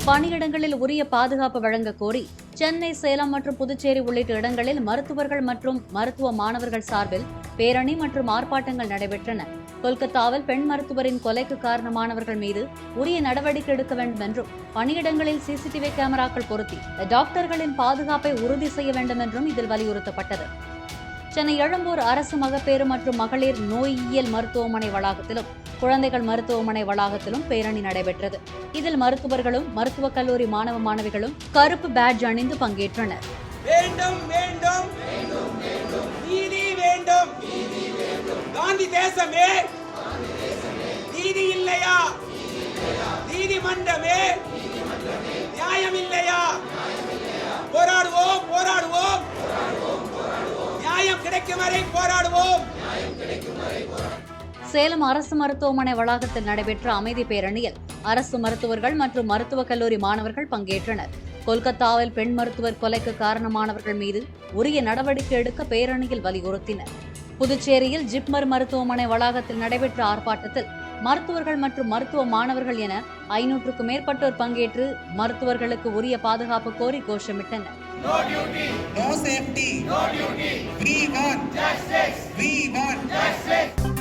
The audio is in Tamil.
பணியிடங்களில் உரிய பாதுகாப்பு வழங்க கோரி சென்னை, சேலம் மற்றும் புதுச்சேரி உள்ளிட்ட இடங்களில் மருத்துவர்கள் மற்றும் மருத்துவ மாணவர்கள் சார்பில் பேரணி மற்றும் ஆர்ப்பாட்டங்கள் நடைபெற்றன. கொல்கத்தாவில் பெண் மருத்துவரின் கொலைக்கு காரணமானவர்கள் மீது உரிய நடவடிக்கை எடுக்க வேண்டும் என்றும், பணியிடங்களில் சிசிடிவி கேமராக்கள் பொருத்தி டாக்டர்களின் பாதுகாப்பை உறுதி செய்ய வேண்டும் என்றும் இதில் வலியுறுத்தப்பட்டது. சென்னை எழும்பூர் அரசு மகப்பேறு மற்றும் மகளிர் நோயியல் மருத்துவமனை வளாகத்திலும், குழந்தைகள் மருத்துவமனை வளாகத்திலும் பேரணி நடைபெற்றது. இதில் மருத்துவர்களும் மருத்துவக் கல்லூரி மாணவ மாணவிகளும் கருப்பு பேட்ஜ் அணிந்து பங்கேற்றனர். வேண்டும் வேண்டும் நீதி வேண்டும், காந்தி தேசமே நீதி இல்லையா, நீதிமன்றமே நியாயம் இல்லையா, போராடுவோம் போராடுவோம், நியாயம் கிடைக்கும் வரை போராடுவோம். சேலம் அரசு மருத்துவமனை வளாகத்தில் நடைபெற்ற அமைதி பேரணியில் அரசு மருத்துவர்கள் மற்றும் மருத்துவக் கல்லூரி மாணவர்கள் பங்கேற்றனர். கொல்கத்தாவில் பெண் மருத்துவர் கொலைக்கு காரணமானவர்கள் மீது உரிய நடவடிக்கை எடுக்க பேரணியில் வலியுறுத்தினர். புதுச்சேரியில் ஜிப்மர் மருத்துவமனை வளாகத்தில் நடைபெற்ற ஆர்ப்பாட்டத்தில் மருத்துவர்கள் மற்றும் மருத்துவ மாணவர்கள் என 500க்கும் மேற்பட்டோர் பங்கேற்று மருத்துவர்களுக்கு உரிய பாதுகாப்பு கோரி கோஷமிட்டனர். No duty, no safety, no duty. We want justice. We want justice.